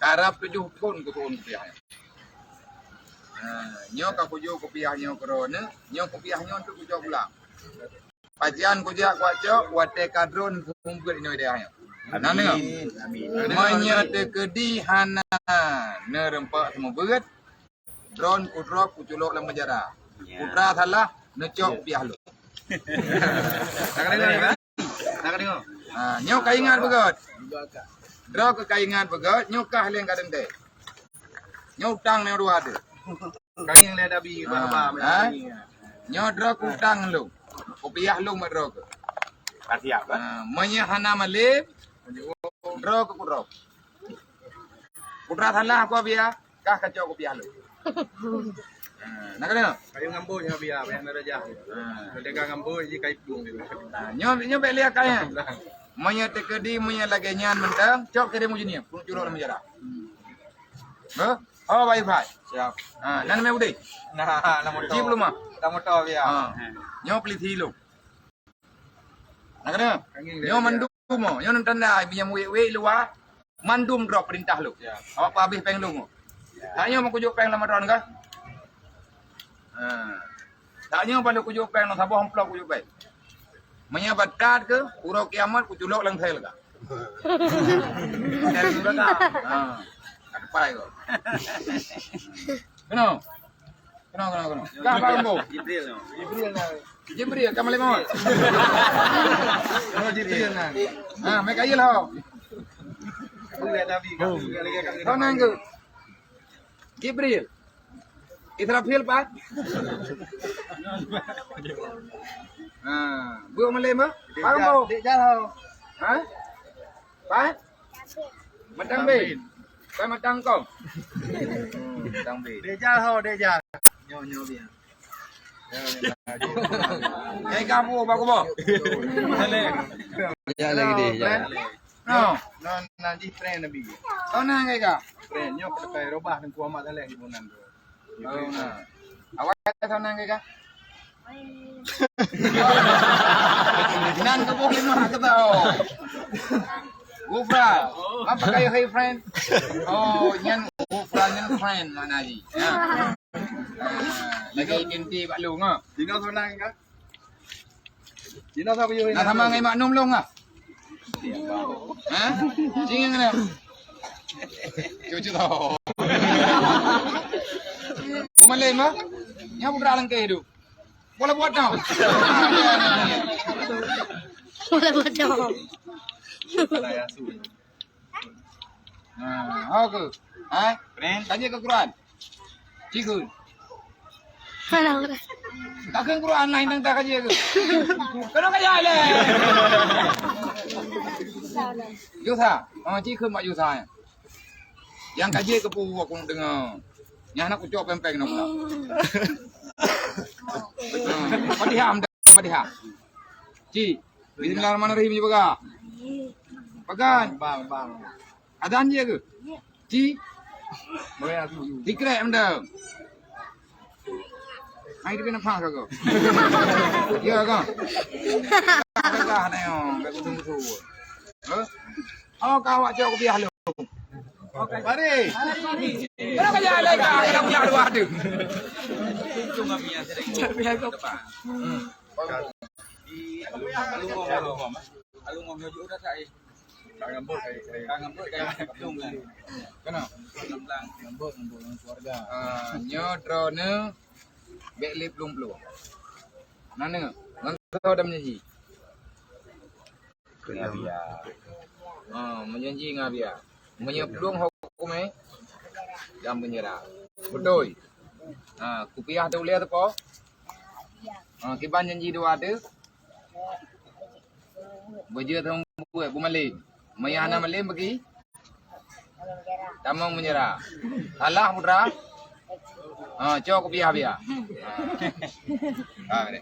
karap 7 pun ku tuun kopiah. Nyo ka kujo kopiah nyo korone, nyo kopiah nyo tu kujo pulang. Pajian kuja kuaco wate kadron kumpul ini dia. Nana menyate kedi hana nerempak semua berat. Drone kudrop kuculok dalam penjara. Putra salah necok piah lu. Nak dengar? Nyo kaingat begat. Draw ke kaingat begat, nyo kah leng kadang deh. Nyo utang nyo dua ada. Kain le dabi ba. Nyo draw ku utang lu. Kopiah lu madro ke. Kasih apa? Menyahana malib. Draw ke kudrop. Putra salah aku biar kah kacau kopiah lu. Nak kena? Kayu ngambo nya biar yang raja. Mereka ngambo ji kai dung gitu. Nyo belia kaya. Manya tekedi manya lagi nyan mentang, cok kiri mu jenis, pun curok dalam jarak. Oh baik baik. Siap. Nan me udah. Nah, motor. Ci belum ah? Ta motor biar. Nyo beli thilu. Nak kena? Nyo mandum mo, nyo nonton dah biar mu we luar. Mandum drop perintah lu. Awak pa habis peng lu mo. Tanya mau kujuk peng lama tahun kah? Tanya pada kujuk peng nak sabah amplop kujuk peng. Menyabat kad ke urau kiamat kuculok lang thel ka. Dari sudah ka. Ada pai ko. Keno. Kah ba mo? Jibril kamu lemot. Jibril nah. Mai kail ho. Le dabi. Kau nang ke? Jibril. Israfil pak. Bữa mà lên á, phải không? Đi ra thôi. Hả? Phải. Mặt trăng bì. Phải mặt trăng không? Trăng bì. Đi ra thôi, đi ra. Nyo bia. Cái kamu bagus boh. Jalan lagi dia. No. Nanti friend nabi. Kau nang cái ka? Friend nyo pakai robah dan kuamat dalek di bunan tu. Oh nah. Awak kau nang cái ka? Nan ke boleh mah ke tau. Gufra. Apa kayu hey friend? Oh, nyan Gufra nyan friend mana ji? Lagi kinti Pak Long ah. Dino sonang kan? Dino sa payo. Nak sama ngai Mak Nom Long ah. Ha? Singin kena. Cucu tau. Kumalay mah? Nya putra lang kayo. Boleh buat tau. Boleh buat tau. Oke. Friend, tanya ke Quran. Cikgu. Kalau udah. Takkan Quran lain tang tak aja ke. Kena kaya le. Yusa, cikgu mak Yusa. Yang kaji ke pu aku dengar. Yang nak ucap pempeng nak pula. Padiham dah, padiham. Ci, bismillahirrahmanirrahim je baga. Bagan, Bang. adan je ke? Ci, Boleh aku. dikrek anda. Hai dia nampak ke? Ya kan? Baga na yo, bagu tu. Oh, kau awak jauh biar lu. Okey. Mari. Kena kaya le ka, kena punya dua ada. Cuma biar sering. Biar kau. Alung ngom yo udah sai. Ngambut kayak patung lah. Kena. Ngambut keluarga. Nyo drone beklip belum. Nana ngantau dah menjanji. Ngabia. Menjanji ngabia. Menyepelung hukum jam penjara. Betul. Kupiah tu lihat apa? Kiban janji dua ada. Berjaya buat bumalin. Mayana malin bagi. Tamang menyerah. Salah putra. Cok kupiah biar. Ni.